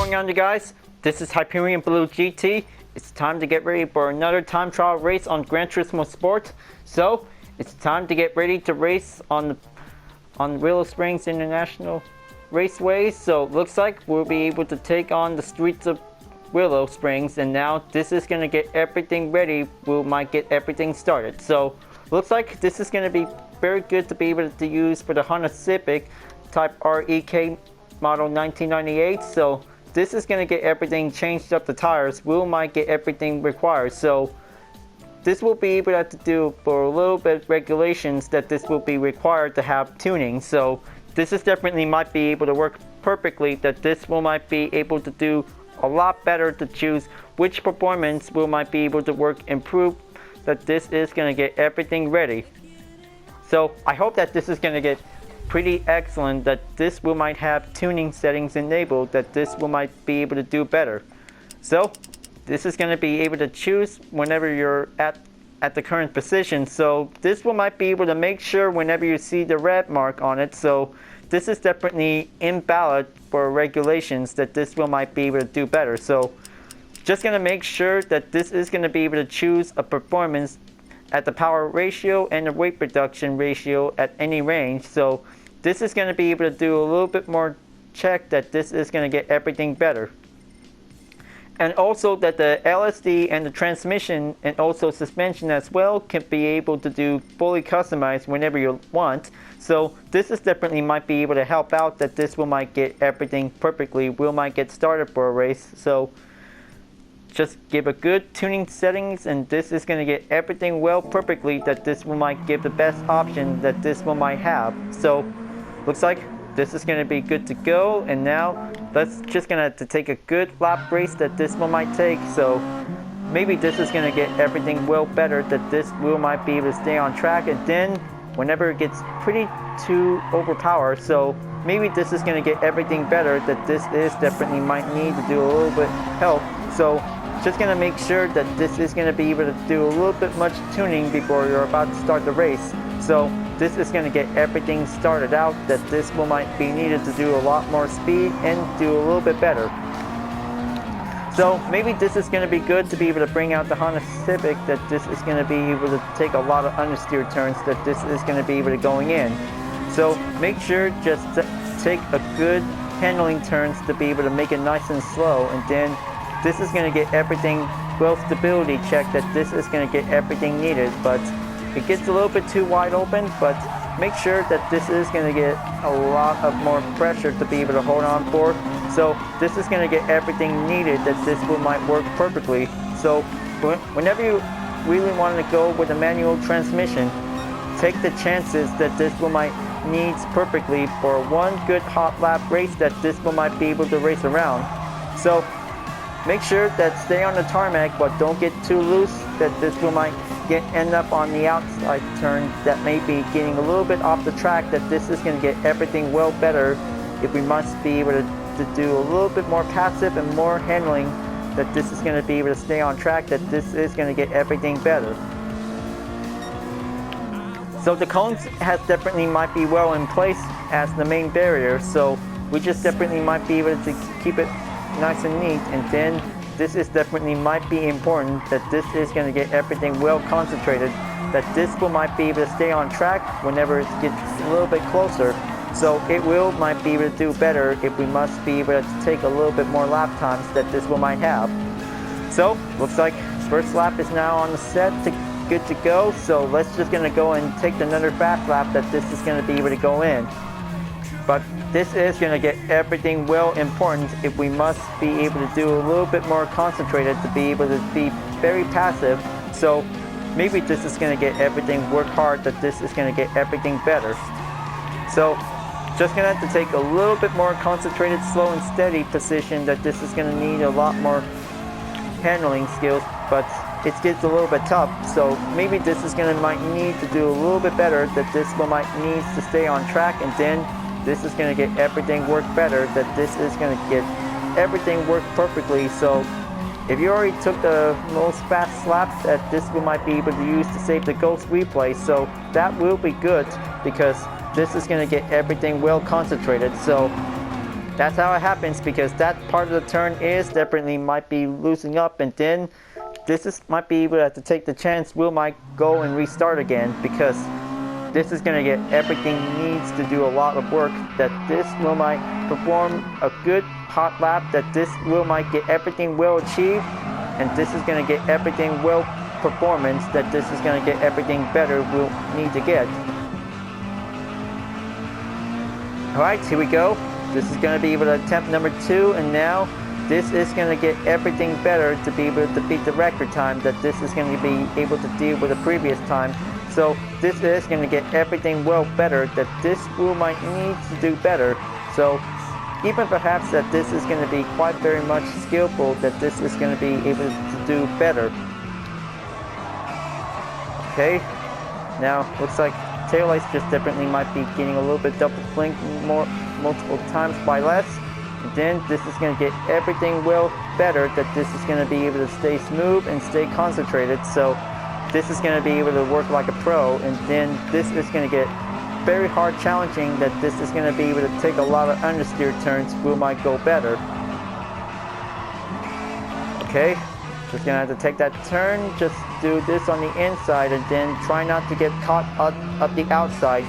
going on, you guys? This is Hyperion-Blue-GT. It's time to get ready for another time trial race on Gran Turismo Sport. So it's time to get ready to race on Willow Springs International Raceway. So it looks like we'll be able to take on the streets of Willow Springs, and now this is going to get everything ready. We might get everything started. So looks like this is going to be very good to be able to use for the Honda Civic Type REK model 1998. So this is going to get everything changed up. The tires will might get everything required. So this will be able to do for a little bit regulations that this will be required to have tuning. So this is definitely might be able to work perfectly, that this will might be able to do a lot better to choose which performance will might be able to work improve, that this is going to get everything ready. So I hope that this is going to get pretty excellent, that this will might have tuning settings enabled, that this will might be able to do better. So this is going to be able to choose whenever you're at the current position. So this will might be able to make sure whenever you see the red mark on it. So this is definitely invalid for regulations, that this will might be able to do better. So just going to make sure that this is going to be able to choose a performance at the power ratio and the weight reduction ratio at any range. So this is going to be able to do a little bit more check that this is going to get everything better. And also that the LSD and the transmission and also suspension as well can be able to do fully customized whenever you want. So this is definitely might be able to help out, that this will might get everything perfectly, will might get started for a race. So just give a good tuning settings, and this is going to get everything well perfectly, that this will might give the best option that this will might have. So looks like this is going to be good to go. And now let's just going to take a good lap race that this one might take. So maybe this is going to get everything well better, that this wheel might be able to stay on track, and then whenever it gets pretty too overpowered, so maybe this is going to get everything better, that this is definitely might need to do a little bit help. So just going to make sure that this is going to be able to do a little bit much tuning before you're about to start the race. So this is going to get everything started out, that this will might be needed to do a lot more speed and do a little bit better. So maybe this is going to be good to be able to bring out the Honda Civic, that this is going to be able to take a lot of understeer turns, that this is going to be able to going in. So make sure just to take a good handling turns to be able to make it nice and slow, and then this is going to get everything well stability check, that this is going to get everything needed. But it gets a little bit too wide open, but make sure that this is going to get a lot of more pressure to be able to hold on for. So this is going to get everything needed, that this will might work perfectly. So whenever you really want to go with a manual transmission, take the chances that this will might needs perfectly for one good hot lap race, that this will might be able to race around. So make sure that stay on the tarmac, but don't get too loose, that this will might end up on the outside turn that may be getting a little bit off the track, that this is going to get everything well better. If we must be able to do a little bit more passive and more handling, that this is going to be able to stay on track, that this is going to get everything better. So the cones has definitely might be well in place as the main barrier, so we just definitely might be able to keep it nice and neat. And then this is definitely might be important, that this is going to get everything well concentrated, that this will might be able to stay on track whenever it gets a little bit closer. So it will might be able to do better if we must be able to take a little bit more lap times, that this will might have. So looks like first lap is now on the set to good to go. So let's just going to go and take another fast lap, that this is going to be able to go in. But this is going to get everything well important if we must be able to do a little bit more concentrated, to be able to be very passive. So maybe this is going to get everything work hard, that this is going to get everything better. So just going to have to take a little bit more concentrated, slow and steady position, that this is going to need a lot more handling skills, but it gets a little bit tough. So maybe this is going to might need to do a little bit better, that this will might needs to stay on track, and then this is going to get everything work better, that this is going to get everything work perfectly. So if you already took the most fast laps, that this will might be able to use to save the ghost replay, so that will be good, because this is going to get everything well concentrated. So that's how it happens, because that part of the turn is definitely might be losing up, and then this is might be able to take the chance Will might go and restart again, because this is going to get everything needs to do a lot of work, that this Will might perform a good hot lap, that this Will might get everything well achieved, and this is going to get everything well performance, that this is going to get everything better we'll need to get. Alright, here we go. This is going to be able to attempt number 2, and now this is going to get everything better to be able to beat the record time, that this is going to be able to deal with the previous time. So this is going to get everything well better, that this Will might need to do better. So even perhaps that this is going to be quite very much skillful, that this is going to be able to do better. Okay, now looks like taillights just definitely might be getting a little bit double blink multiple times by less. And then this is going to get everything well better, that this is going to be able to stay smooth and stay concentrated. So this is going to be able to work like a pro, and then this is going to get very hard challenging, that this is going to be able to take a lot of understeer turns Will might go better. Okay, just going to have to take that turn, just do this on the inside, and then try not to get caught up the outside.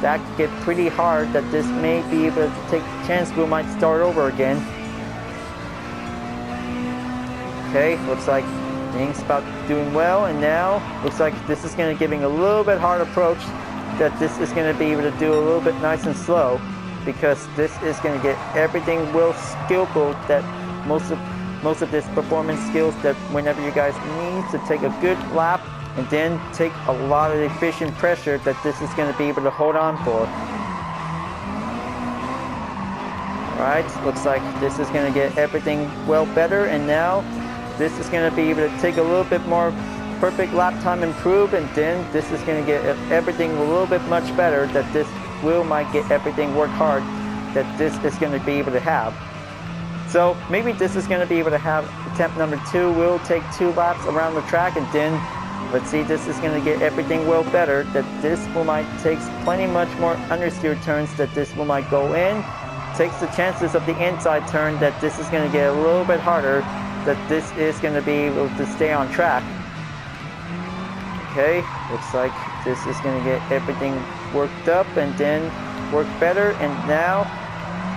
That could get pretty hard, that this may be able to take the chance Will might start over again. Okay, looks like things about doing well, and now looks like this is going to giving a little bit hard approach, that this is going to be able to do a little bit nice and slow, because this is going to get everything well skillful, that most of this performance skills, that whenever you guys need to take a good lap and then take a lot of efficient pressure, that this is going to be able to hold on for. Alright, looks like this is going to get everything well better, and now this is going to be able to take a little bit more perfect lap time improve, and then this is going to get everything a little bit much better, that this Will might get everything work hard, that this is going to be able to have. So maybe this is going to be able to have attempt number 2. Will take 2 laps around the track, and then let's see, this is going to get everything well better, that this Will might takes plenty much more understeer turns, that this Will might go in, takes the chances of the inside turn, that this is going to get a little bit harder, that this is going to be able to stay on track. Okay, looks like this is going to get everything worked up and then work better, and now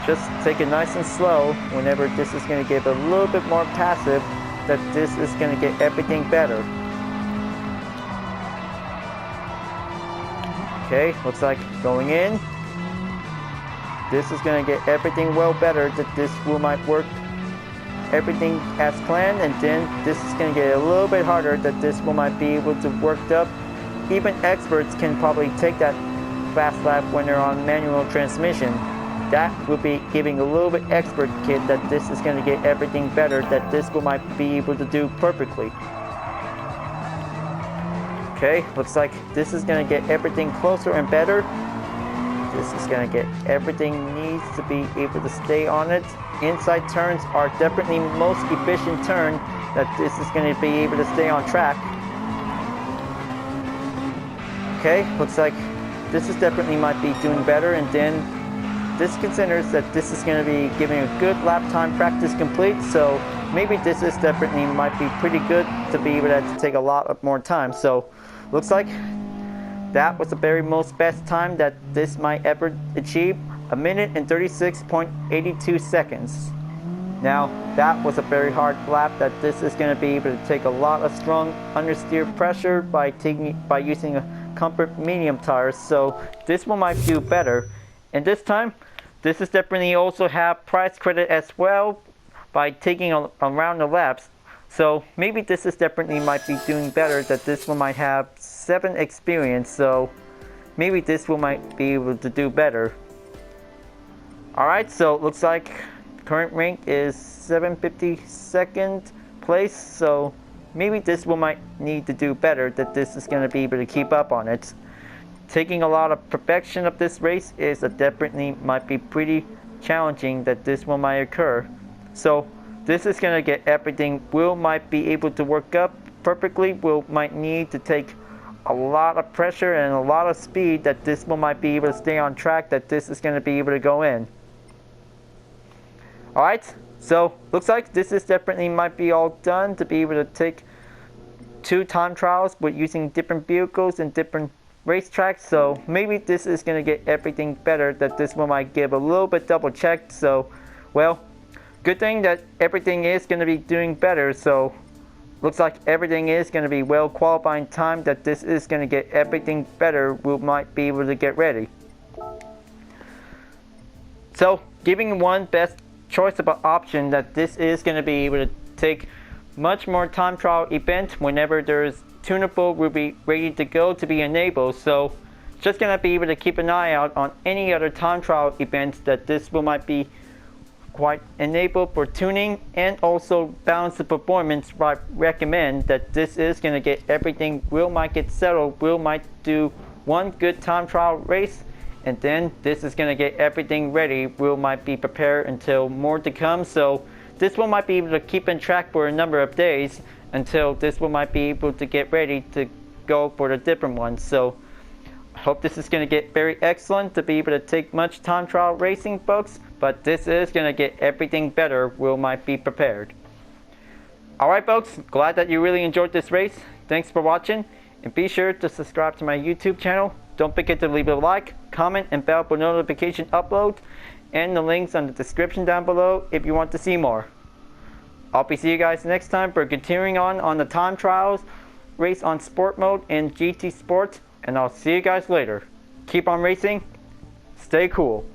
just take it nice and slow whenever this is going to get a little bit more passive, that this is going to get everything better. Okay, looks like going in, this is going to get everything well better, that this Will might work everything as planned, and then this is going to get a little bit harder, that this Will might be able to work up. Even experts can probably take that fast lap when they're on manual transmission. That will be giving a little bit expert kit, that this is going to get everything better, that this Will might be able to do perfectly. Okay, looks like this is going to get everything closer and better. This is going to get everything needs to be able to stay on it. Inside turns are definitely most efficient turn, that this is going to be able to stay on track. Okay, looks like this is definitely might be doing better, and then this considers that this is going to be giving a good lap time practice complete, so maybe this is definitely might be pretty good to be able to take a lot of more time. So looks like that was the very most best time that this might ever achieve, 1 minute and 36.82 seconds. Now that was a very hard lap, that this is going to be able to take a lot of strong understeer pressure by using a comfort medium tires, so this one might do better. And this time, this is definitely also have price credit as well by taking around the laps. So maybe this is definitely might be doing better, that this one might have 7 experience, so maybe this one might be able to do better. Alright, so it looks like current rank is 752nd place, so maybe this one might need to do better, that this is going to be able to keep up on it. Taking a lot of perfection of this race is definitely might be pretty challenging, that this one might occur. So this is going to get everything Will might be able to work up perfectly. Will might need to take a lot of pressure and a lot of speed, that this one might be able to stay on track, that this is going to be able to go in. Alright, so looks like this is definitely might be all done to be able to take 2 time trials with using different vehicles and different racetracks. So maybe this is going to get everything better, that this one might give a little bit double checked. So well, good thing that everything is going to be doing better. So looks like everything is going to be well qualifying time, that this is going to get everything better. We might be able to get ready. So giving one best choice of an option, that this is going to be able to take much more time trial event whenever there's tunable will be ready to go to be enabled. So just going to be able to keep an eye out on any other time trial events that this will might be quite enabled for tuning, and also balance the performance. I recommend that this is going to get everything, will might get settled, will might do one good time trial race, and then this is going to get everything ready. Will might be prepared until more to come. So this one might be able to keep in track for a number of days until this one might be able to get ready to go for the different ones. So I hope this is going to get very excellent to be able to take much time trial racing, folks. But this is going to get everything better. Will might be prepared. Alright folks, glad that you really enjoyed this race. Thanks for watching, and be sure to subscribe to my YouTube channel. Don't forget to leave a like, comment, and bell for notification upload, and the links on the description down below if you want to see more. I'll be seeing you guys next time for continuing on the time trials race on sport mode and GT Sport, and I'll see you guys later. Keep on racing, stay cool.